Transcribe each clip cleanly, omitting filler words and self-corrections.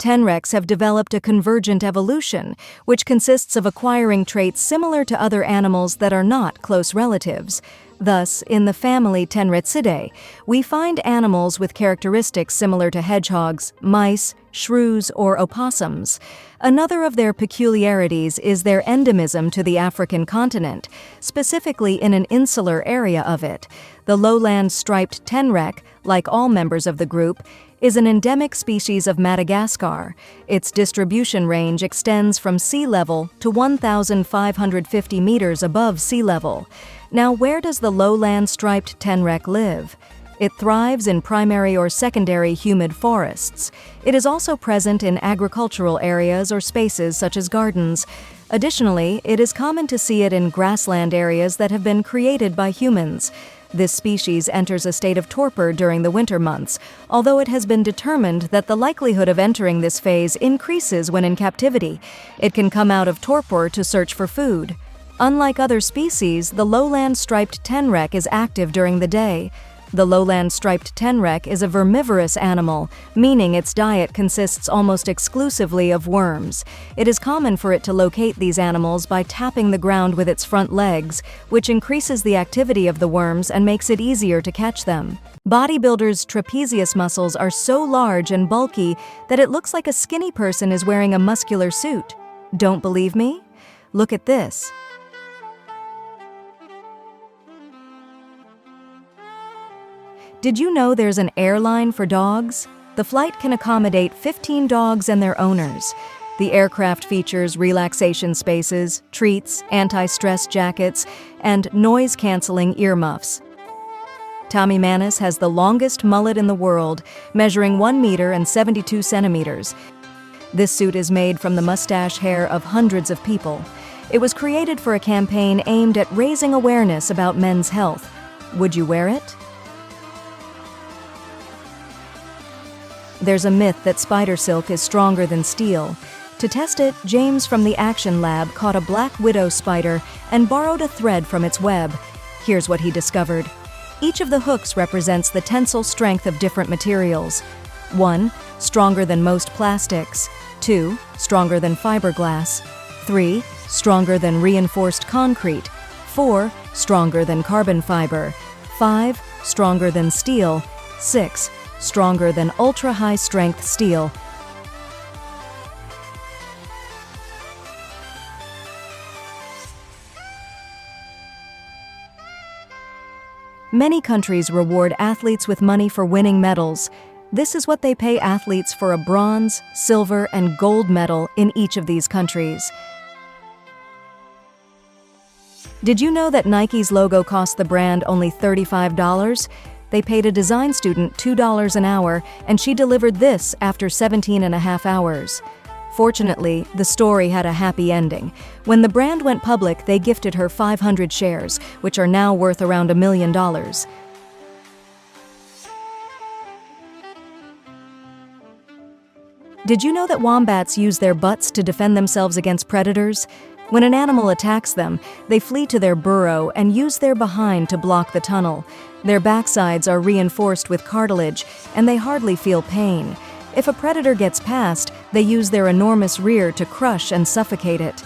Tenrecs have developed a convergent evolution, which consists of acquiring traits similar to other animals that are not close relatives. Thus, in the family Tenrecidae, we find animals with characteristics similar to hedgehogs, mice, shrews, or opossums. Another of their peculiarities is their endemism to the African continent, specifically in an insular area of it. The lowland striped tenrec, like all members of the group, is an endemic species of Madagascar. Its distribution range extends from sea level to 1,550 meters above sea level. Now, where does the lowland striped tenrec live? It thrives in primary or secondary humid forests. It is also present in agricultural areas or spaces such as gardens. Additionally, it is common to see it in grassland areas that have been created by humans. This species enters a state of torpor during the winter months, although it has been determined that the likelihood of entering this phase increases when in captivity. It can come out of torpor to search for food. Unlike other species, the lowland striped tenrec is active during the day. The lowland striped tenrec is a vermivorous animal, meaning its diet consists almost exclusively of worms. It is common for it to locate these animals by tapping the ground with its front legs, which increases the activity of the worms and makes it easier to catch them. Bodybuilders' trapezius muscles are so large and bulky that it looks like a skinny person is wearing a muscular suit. Don't believe me? Look at this. Did you know there's an airline for dogs? The flight can accommodate 15 dogs and their owners. The aircraft features relaxation spaces, treats, anti-stress jackets, and noise-canceling earmuffs. Tommy Manus has the longest mullet in the world, measuring 1 meter and 72 centimeters. This suit is made from the mustache hair of hundreds of people. It was created for a campaign aimed at raising awareness about men's health. Would you wear it? There's a myth that spider silk is stronger than steel. To test it, James from the Action Lab caught a black widow spider and borrowed a thread from its web. Here's what he discovered. Each of the hooks represents the tensile strength of different materials. 1. Stronger than most plastics. 2. Stronger than fiberglass. 3. Stronger than reinforced concrete. 4. Stronger than carbon fiber. 5. Stronger than steel. 6. Stronger than ultra-high-strength steel. Many countries reward athletes with money for winning medals. This is what they pay athletes for a bronze, silver, and gold medal in each of these countries. Did you know that Nike's logo cost the brand only $35? They paid a design student $2 an hour, and she delivered this after 17.5 hours. Fortunately, the story had a happy ending. When the brand went public, they gifted her 500 shares, which are now worth around $1 million. Did you know that wombats use their butts to defend themselves against predators? When an animal attacks them, they flee to their burrow and use their behind to block the tunnel. Their backsides are reinforced with cartilage, and they hardly feel pain. If a predator gets past, they use their enormous rear to crush and suffocate it.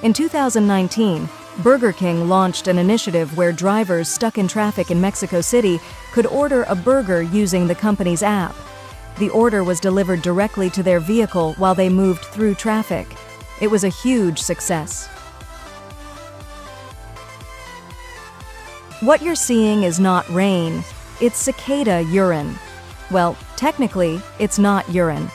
In 2019, Burger King launched an initiative where drivers stuck in traffic in Mexico City could order a burger using the company's app. The order was delivered directly to their vehicle while they moved through traffic. It was a huge success. What you're seeing is not rain, it's cicada urine. Well, technically, it's not urine.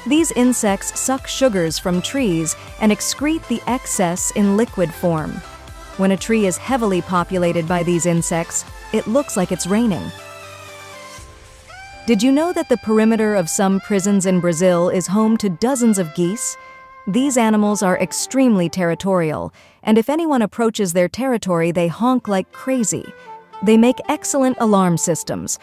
These insects suck sugars from trees and excrete the excess in liquid form. When a tree is heavily populated by these insects, it looks like it's raining. Did you know that the perimeter of some prisons in Brazil is home to dozens of geese? These animals are extremely territorial, and if anyone approaches their territory, they honk like crazy. They make excellent alarm systems.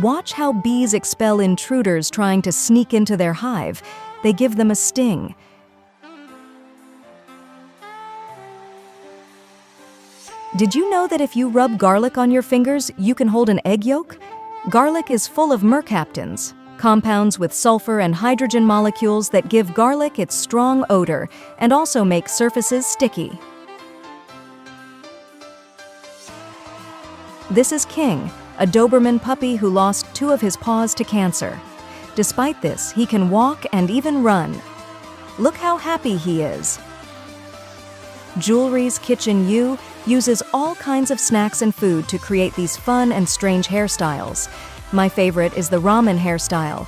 Watch how bees expel intruders trying to sneak into their hive. They give them a sting. Did you know that if you rub garlic on your fingers, you can hold an egg yolk? Garlic is full of mercaptans, compounds with sulfur and hydrogen molecules that give garlic its strong odor and also make surfaces sticky. This is King, a Doberman puppy who lost 2 of his paws to cancer. Despite this, he can walk and even run. Look how happy he is. Jewelry's Kitchen U uses all kinds of snacks and food to create these fun and strange hairstyles. My favorite is the ramen hairstyle.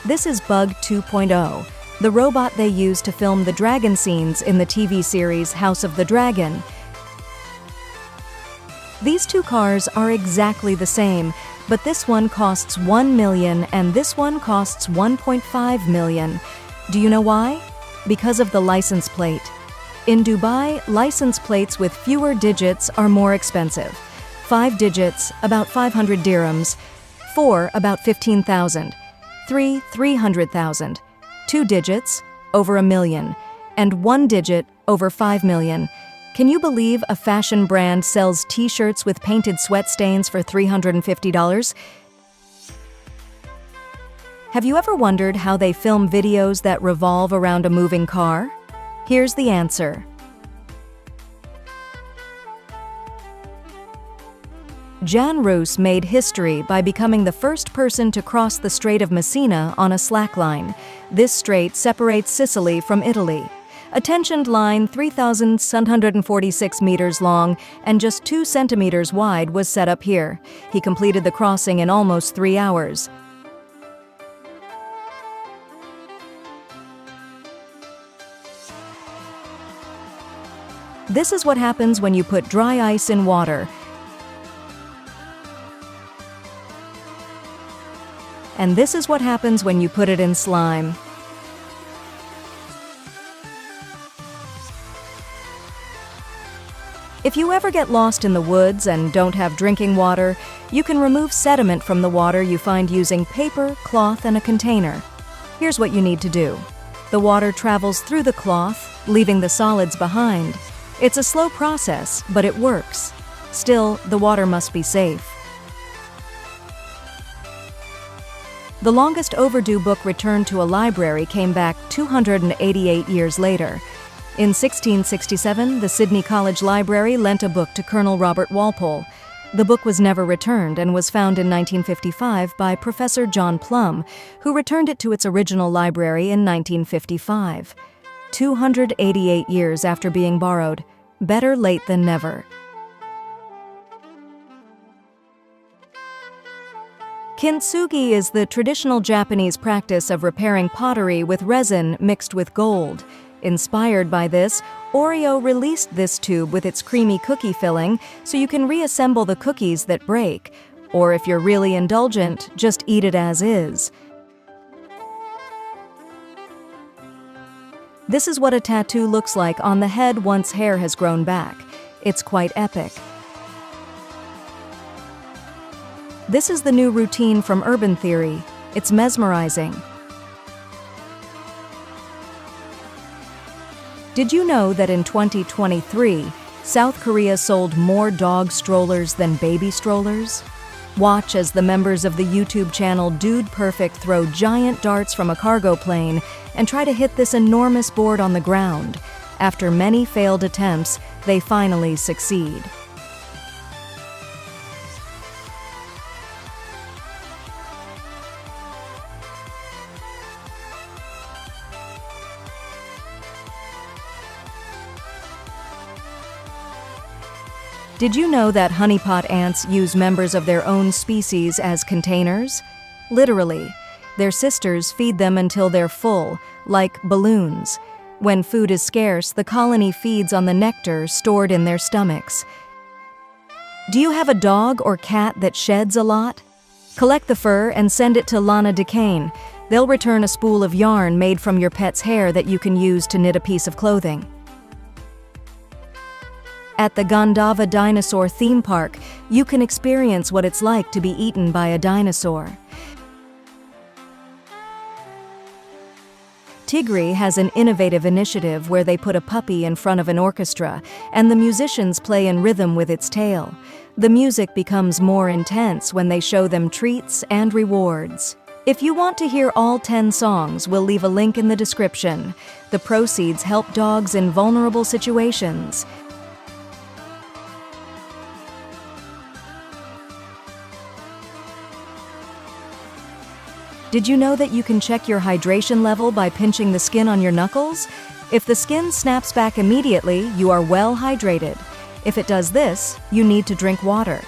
This is Bug 2.0, the robot they use to film the dragon scenes in the TV series House of the Dragon. These 2 cars are exactly the same, but this one costs $1 million and this one costs $1.5 million. Do you know why? Because of the license plate. In Dubai, license plates with fewer digits are more expensive. 5 digits, about 500 dirhams. 4, about 15,000. 3, 300,000. 2 digits, over $1 million. And 1 digit, over $5 million. Can you believe a fashion brand sells t-shirts with painted sweat stains for $350? Have you ever wondered how they film videos that revolve around a moving car? Here's the answer. Jan Roos made history by becoming the first person to cross the Strait of Messina on a slackline. This strait separates Sicily from Italy. A tensioned line 3,746 meters long and just 2 centimeters wide was set up here. He completed the crossing in almost 3 hours. This is what happens when you put dry ice in water. And this is what happens when you put it in slime. If you ever get lost in the woods and don't have drinking water, you can remove sediment from the water you find using paper, cloth, and a container. Here's what you need to do. The water travels through the cloth, leaving the solids behind. It's a slow process, but it works. Still, the water must be safe. The longest overdue book returned to a library came back 288 years later. In 1667, the Sydney College Library lent a book to Colonel Robert Walpole. The book was never returned and was found in 1955 by Professor John Plum, who returned it to its original library in 1955. 288 years after being borrowed. Better late than never. Kintsugi is the traditional Japanese practice of repairing pottery with resin mixed with gold. Inspired by this, Oreo released this tube with its creamy cookie filling so you can reassemble the cookies that break. Or if you're really indulgent, just eat it as is. This is what a tattoo looks like on the head once hair has grown back. It's quite epic. This is the new routine from Urban Theory. It's mesmerizing. Did you know that in 2023, South Korea sold more dog strollers than baby strollers? Watch as the members of the YouTube channel Dude Perfect throw giant darts from a cargo plane and try to hit this enormous board on the ground. After many failed attempts, they finally succeed. Did you know that honeypot ants use members of their own species as containers? Literally. Their sisters feed them until they're full, like balloons. When food is scarce, the colony feeds on the nectar stored in their stomachs. Do you have a dog or cat that sheds a lot? Collect the fur and send it to Lana Decane. They'll return a spool of yarn made from your pet's hair that you can use to knit a piece of clothing. At the Gandava Dinosaur Theme Park, you can experience what it's like to be eaten by a dinosaur. Tigri has an innovative initiative where they put a puppy in front of an orchestra, and the musicians play in rhythm with its tail. The music becomes more intense when they show them treats and rewards. If you want to hear all 10 songs, we'll leave a link in the description. The proceeds help dogs in vulnerable situations. Did you know that you can check your hydration level by pinching the skin on your knuckles? If the skin snaps back immediately, you are well hydrated. If it does this, you need to drink water.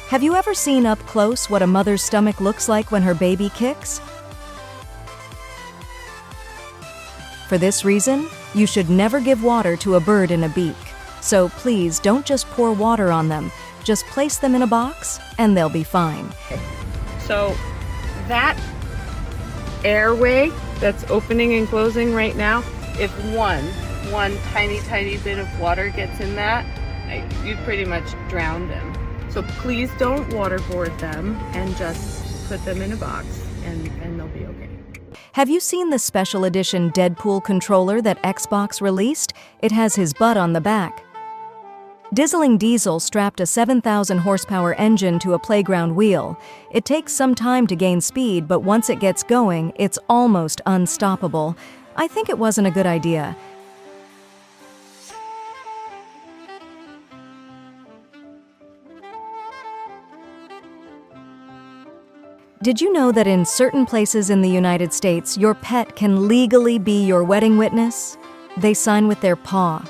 Have you ever seen up close what a mother's stomach looks like when her baby kicks? For this reason, you should never give water to a bird in a beak. So please don't just pour water on them. Just place them in a box and they'll be fine. So that airway that's opening and closing right now, if one tiny bit of water gets in that, you pretty much drown them. So please don't waterboard them and just put them in a box and they'll be okay. Have you seen the special edition Deadpool controller that Xbox released? It has his butt on the back. Dizzling Diesel strapped a 7,000 horsepower engine to a playground wheel. It takes some time to gain speed, but once it gets going, it's almost unstoppable. I think it wasn't a good idea. Did you know that in certain places in the United States, your pet can legally be your wedding witness? They sign with their paw.